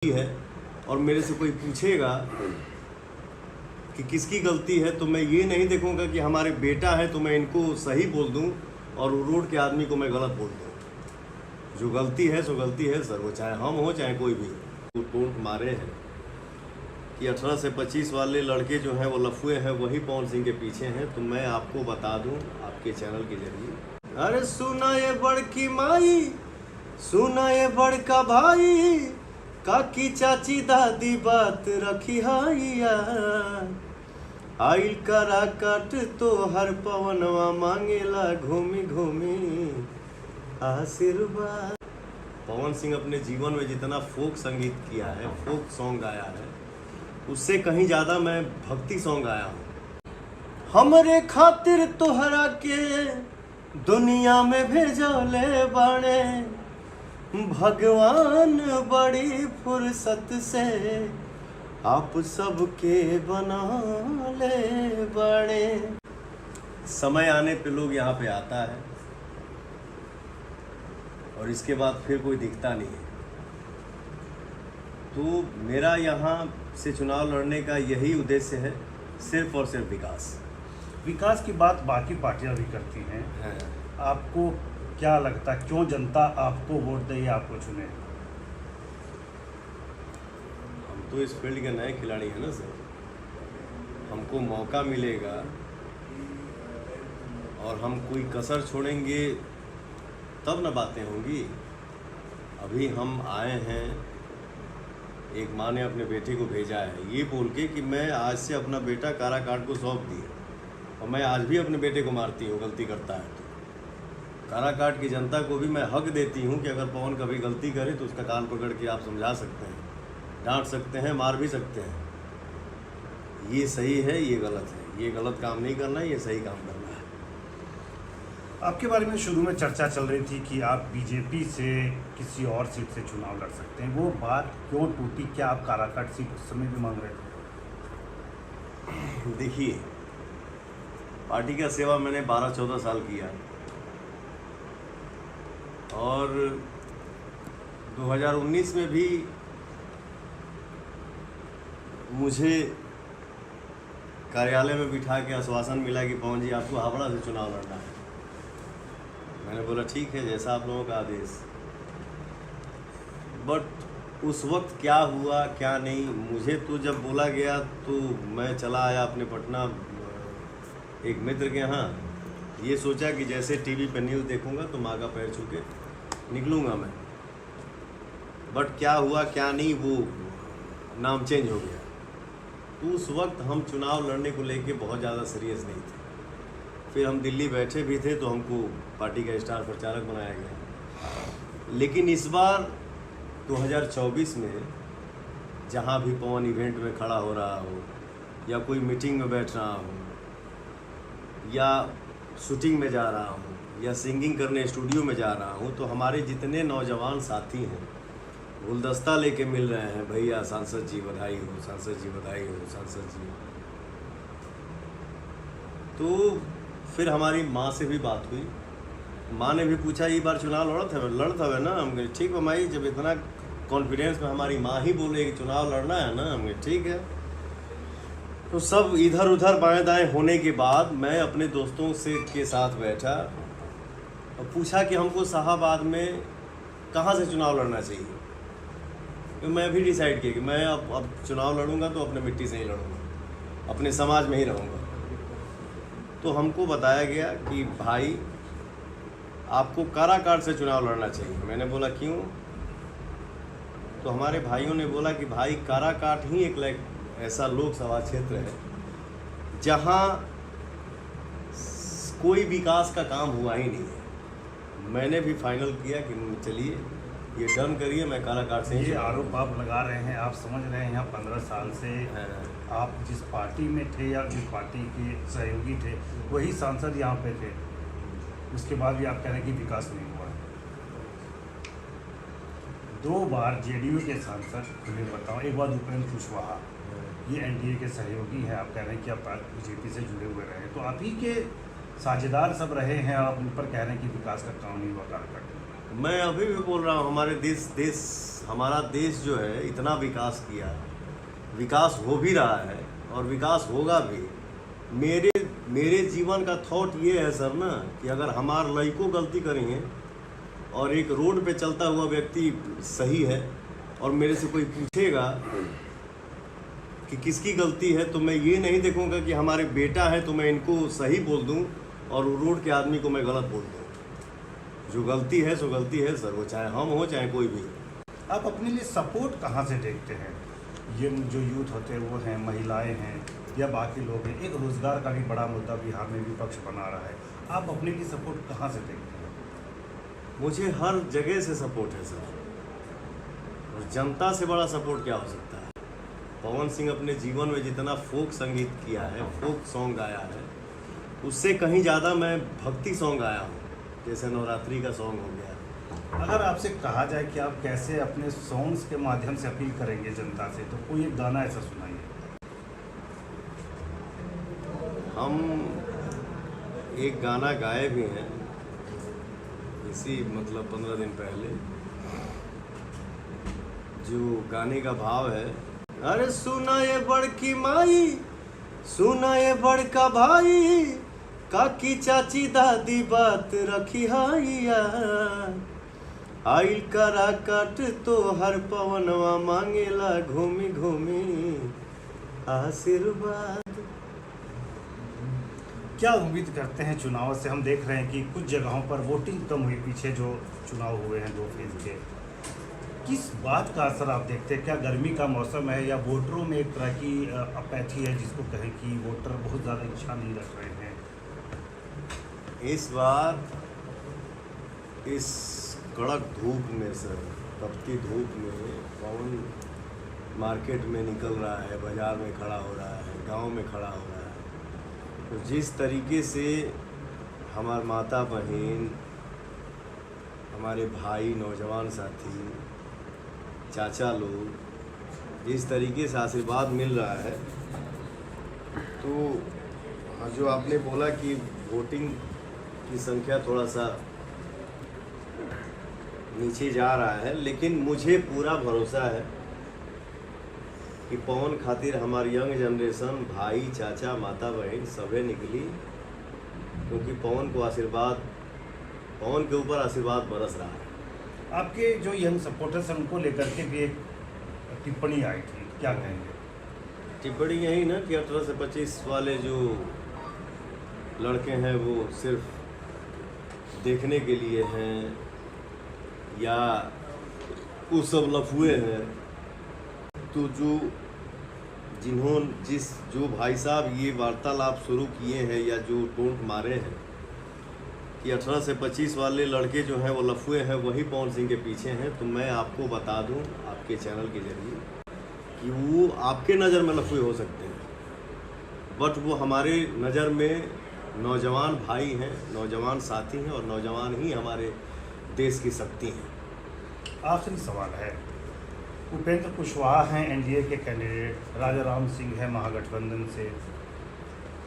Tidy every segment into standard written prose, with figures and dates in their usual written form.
है और मेरे से कोई पूछेगा कि किसकी गलती है तो मैं ये नहीं देखूंगा कि हमारे बेटा है तो मैं इनको सही बोल दूं और रोड के आदमी को मैं गलत बोल दूं। जो गलती है सो गलती है सर, वो चाहे हम हो चाहे कोई भी। वो टोंट मारे हैं कि 18 से 25 वाले लड़के जो हैं वो लफुए हैं, वही पवन सिंह के पीछे हैं। तो मैं आपको बता दूं आपके चैनल के जरिए, अरे सुना ये बड़की माई, सुना ये बड़का भाई, काकी चाची दादी बात रखी हाइया, आइल करा काट तो हर पवनवा मांगेला घूमी घूमी आशीर्वाद। पवन सिंह अपने जीवन में जितना फोक संगीत किया है, फोक सॉन्ग गाया है, उससे कहीं ज़्यादा मैं भक्ति सॉन्ग गाया हूँ। हमरे खातिर तोहरा के दुनिया में भेजले बाणे भगवान, बड़ी फुर्सत से आप सबके बना ले बड़े। समय आने पे लोग यहाँ पे आता है और इसके बाद फिर कोई दिखता नहीं है। तो मेरा यहाँ से चुनाव लड़ने का यही उद्देश्य है, सिर्फ और सिर्फ विकास। विकास की बात बाकी पार्टियां भी करती हैं। आपको क्या लगता है क्यों जनता आपको वोट दे, आपको चुने? हम तो इस फील्ड के नए खिलाड़ी हैं ना सर, हमको मौका मिलेगा और हम कोई कसर छोड़ेंगे तब ना बातें होंगी। अभी हम आए हैं, एक माँ ने अपने बेटे को भेजा है ये बोल के कि मैं आज से अपना बेटा काराकाट को सौंप दी, और मैं आज भी अपने बेटे को मारती हूँ गलती करता है तो। काराकाट की जनता को भी मैं हक देती हूँ कि अगर पवन कभी गलती करे तो उसका कान पकड़ के आप समझा सकते हैं, डांट सकते हैं, मार भी सकते हैं। ये सही है, ये गलत है, ये गलत काम नहीं करना है, ये सही काम करना है। आपके बारे में शुरू में चर्चा चल रही थी कि आप बीजेपी से किसी और सीट से चुनाव लड़ सकते हैं, वो बात क्यों टूटी? क्या आप काराकाट सीट उस समय भी मांग रहे थे? देखिए, पार्टी का सेवा मैंने 12-14 साल किया और 2019 में भी मुझे कार्यालय में बिठा के आश्वासन मिला कि पवन जी आपको हावड़ा से चुनाव लड़ना है। मैंने बोला ठीक है, जैसा आप लोगों का आदेश। बट उस वक्त क्या हुआ क्या नहीं, मुझे तो जब बोला गया तो मैं चला आया अपने पटना एक मित्र के यहाँ, ये सोचा कि जैसे टीवी पर न्यूज़ देखूंगा तो माँ का पैर छू के निकलूँगा मैं। बट क्या हुआ क्या नहीं, वो नाम चेंज हो गया। तो उस वक्त हम चुनाव लड़ने को लेके बहुत ज़्यादा सीरियस नहीं थे। फिर हम दिल्ली बैठे भी थे तो हमको पार्टी का स्टार प्रचारक बनाया गया। लेकिन इस बार 2024 में जहाँ भी पवन इवेंट में खड़ा हो रहा हो, या कोई मीटिंग में बैठ रहा हो, या शूटिंग में जा रहा हूँ, या सिंगिंग करने स्टूडियो में जा रहा हूँ, तो हमारे जितने नौजवान साथी हैं गुलदस्ता लेके मिल रहे हैं, भैया सांसद जी बधाई हो, सांसद जी बधाई हो, सांसद जी। तो फिर हमारी माँ से भी बात हुई, माँ ने भी पूछा ये बार चुनाव लड़त है ना? हम कहे ठीक है माई, जब इतना कॉन्फिडेंस में हमारी माँ ही बोले कि चुनाव लड़ना है ना, हम कहे ठीक है। तो सब इधर उधर बाएं दाएं होने के बाद मैं अपने दोस्तों से के साथ बैठा और पूछा कि हमको शाहाबाद में कहाँ से चुनाव लड़ना चाहिए। तो मैं भी डिसाइड किया कि मैं अब चुनाव लड़ूंगा तो अपने मिट्टी से ही लड़ूंगा, अपने समाज में ही रहूँगा। तो हमको बताया गया कि भाई आपको काराकाट से चुनाव लड़ना चाहिए। मैंने बोला क्यों? तो हमारे भाइयों ने बोला कि भाई काराकाट ही एक ऐसा लोकसभा क्षेत्र है जहाँ कोई विकास का काम हुआ ही नहीं है। मैंने भी फाइनल किया कि चलिए ये डन करिए, मैं काराकाट से। ये आरोप आप लगा रहे हैं, आप समझ रहे हैं यहाँ 15 साल से आप जिस पार्टी में थे या जिस पार्टी के सहयोगी थे वही सांसद यहाँ पे थे, उसके बाद भी आप कह रहे हैं कि विकास नहीं हुआ। 2 बार जेडीयू के सांसद, मुझे बताओ, एक बार उपेंद्र कुशवाहा, ये एनडीए के सहयोगी हैं, आप कह रहे हैं कि आप बीजेपी से जुड़े हुए रहे, तो आप ही के साझेदार सब रहे हैं, आप उन पर कह रहे हैं कि विकास का काम नहीं हुआ काराकाट। मैं अभी भी बोल रहा हूँ, हमारा देश जो है इतना विकास किया है, विकास हो भी रहा है और विकास होगा भी। मेरे जीवन का थॉट ये है सर ना, कि अगर हमार लड़कों गलती करेंगे और एक रोड पे चलता हुआ व्यक्ति सही है और मेरे से कोई पूछेगा कि किसकी गलती है, तो मैं ये नहीं देखूंगा कि हमारे बेटा है तो मैं इनको सही बोल दूं और रोड के आदमी को मैं गलत बोल दूं। जो गलती है सो गलती है सर, वो चाहे हम हो चाहे कोई भी। आप अपने लिए सपोर्ट कहाँ से देखते हैं? ये जो यूथ होते हैं वो हैं, महिलाएं हैं या बाकी लोग हैं? एक रोज़गार का भी बड़ा मुद्दा बिहार में विपक्ष बना रहा है, आप अपने लिए सपोर्ट कहाँ से देखते हैं? मुझे हर जगह से सपोर्ट है सर, और जनता से बड़ा सपोर्ट क्या हो सकता है। पवन सिंह अपने जीवन में जितना फोक संगीत किया है, फोक सॉन्ग गाया है, उससे कहीं ज़्यादा मैं भक्ति सॉन्ग गाया हूँ, जैसे नवरात्रि का सॉन्ग हो गया। अगर आपसे कहा जाए कि आप कैसे अपने सॉन्ग्स के माध्यम से अपील करेंगे जनता से, तो कोई एक गाना ऐसा सुनाइए। हम एक गाना गाए भी हैं इसी 15 दिन पहले, जो गाने का भाव है, अरे सुना ये बड़की माई, सुना ये बड़का भाई, काकी चाची दादी बात रखी हाइया, आइल करा काट तो हर पवनवा मांगेला घूमी घूमी आशीर्वाद। क्या उम्मीद करते हैं चुनाव से? हम देख रहे हैं कि कुछ जगहों पर वोटिंग कम हुई, पीछे जो चुनाव हुए हैं 2 फेज के, किस बात का असर आप देखते हैं? क्या गर्मी का मौसम है या वोटरों में एक तरह की अपैथी है, जिसको कहें कि वोटर बहुत ज़्यादा इच्छा नहीं रख रहे हैं? इस बार इस कड़क धूप में सर, तपती धूप में पवन मार्केट में निकल रहा है, बाज़ार में खड़ा हो रहा है, गांव में खड़ा हो रहा है, तो जिस तरीके से हमारे माता बहन, हमारे भाई, नौजवान साथी, चाचा लोग जिस तरीके से आशीर्वाद मिल रहा है, तो जो आपने बोला कि वोटिंग की संख्या थोड़ा सा नीचे जा रहा है, लेकिन मुझे पूरा भरोसा है कि पवन खातिर हमारी यंग जनरेशन, भाई, चाचा, माता बहन सभी निकली, क्योंकि पवन के ऊपर आशीर्वाद बरस रहा है। आपके जो यंग सपोर्टर्स हैं उनको लेकर के भी एक टिप्पणी आई थी, क्या कहेंगे? टिप्पणी यही ना कि 18 से 25 वाले जो लड़के हैं वो सिर्फ देखने के लिए हैं, या वो सब लफुए हैं। तो जो भाई साहब ये वार्तालाप शुरू किए हैं या जो टोंट मारे हैं कि 18 से 25 वाले लड़के जो हैं वो लफुए हैं, वही पवन सिंह के पीछे हैं, तो मैं आपको बता दूं आपके चैनल के जरिए कि वो आपके नज़र में लफुए हो सकते हैं, बट वो हमारे नज़र में नौजवान भाई हैं, नौजवान साथी हैं, और नौजवान ही हमारे देश की शक्ति हैं। आखिरी सवाल है, उपेंद्र कुशवाहा हैं एनडीए के कैंडिडेट, राजा राम सिंह है महागठबंधन से,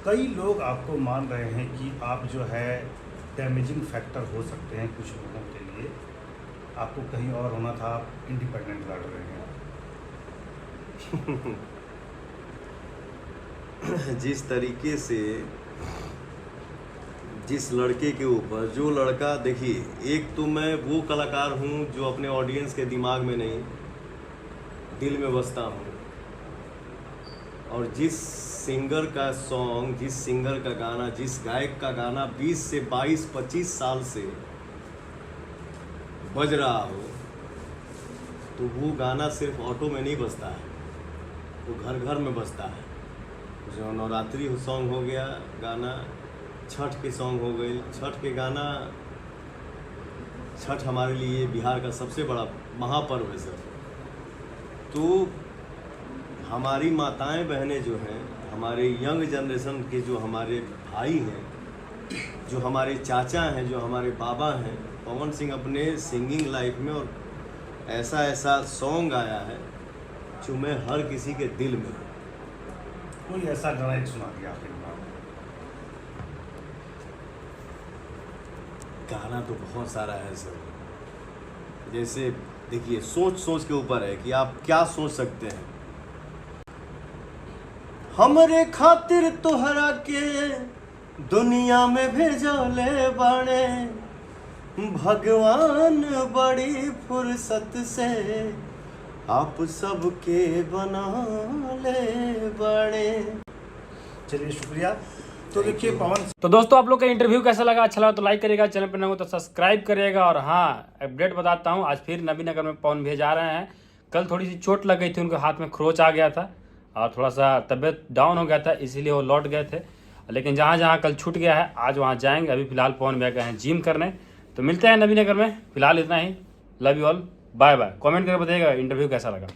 कई लोग आपको मान रहे हैं कि आप जो है डैमेजिंग फैक्टर हो सकते हैं कुछ लोगों के लिए, आपको कहीं और होना था, आप इंडिपेंडेंट लड़ रहे हैं। जिस तरीके से जिस लड़के के ऊपर, जो लड़का, देखिए, एक तो मैं वो कलाकार हूँ जो अपने ऑडियंस के दिमाग में नहीं दिल में बसता हूँ, और जिस सिंगर का सॉन्ग, जिस सिंगर का गाना, जिस गायक का गाना 20 से 22-25 साल से बज रहा हो, तो वो गाना सिर्फ ऑटो में नहीं बजता है, वो घर घर में बजता है। जो नवरात्रि सॉन्ग हो गया गाना, छठ के सॉन्ग हो गए, छठ के गाना, छठ हमारे लिए बिहार का सबसे बड़ा महापर्व है सर। तो हमारी माताएं बहनें जो हैं, हमारे यंग जनरेशन के जो हमारे भाई हैं, जो हमारे चाचा हैं, जो हमारे बाबा हैं, पवन सिंह अपने सिंगिंग लाइफ में और ऐसा ऐसा सॉन्ग आया है जो मैं हर किसी के दिल में हूँ। कोई ऐसा गाना एक सुना दिया आपने? गाना तो बहुत सारा है सर, जैसे देखिए सोच के ऊपर है कि आप क्या सोच सकते हैं। हमरे खातिर तोहरा के दुनिया में भेजले बाणे भगवान बड़ी फुर्सत से आप सबके बना ले बड़े। चलिए शुक्रिया। तो देखिए पवन, तो दोस्तों आप लोग का इंटरव्यू कैसा लगा, अच्छा लगा तो लाइक करिएगा, चैनल पर नए हो तो सब्सक्राइब करिएगा। और हाँ, अपडेट बताता हूँ, आज फिर नबीनगर में पवन भैया जा रहे हैं। कल थोड़ी सी चोट लग गई थी, उनके हाथ में खरोच आ गया था और थोड़ा सा तबीयत डाउन हो गया था, इसीलिए वो लौट गए थे। लेकिन जहाँ जहाँ कल छूट गया है आज वहाँ जाएंगे। अभी फिलहाल पवन भैया गए हैं जिम करने। तो मिलते हैं नबीनगर में, फिलहाल इतना ही। Love you all, bye bye. Comment करके बताइएगा इंटरव्यू कैसा लगा।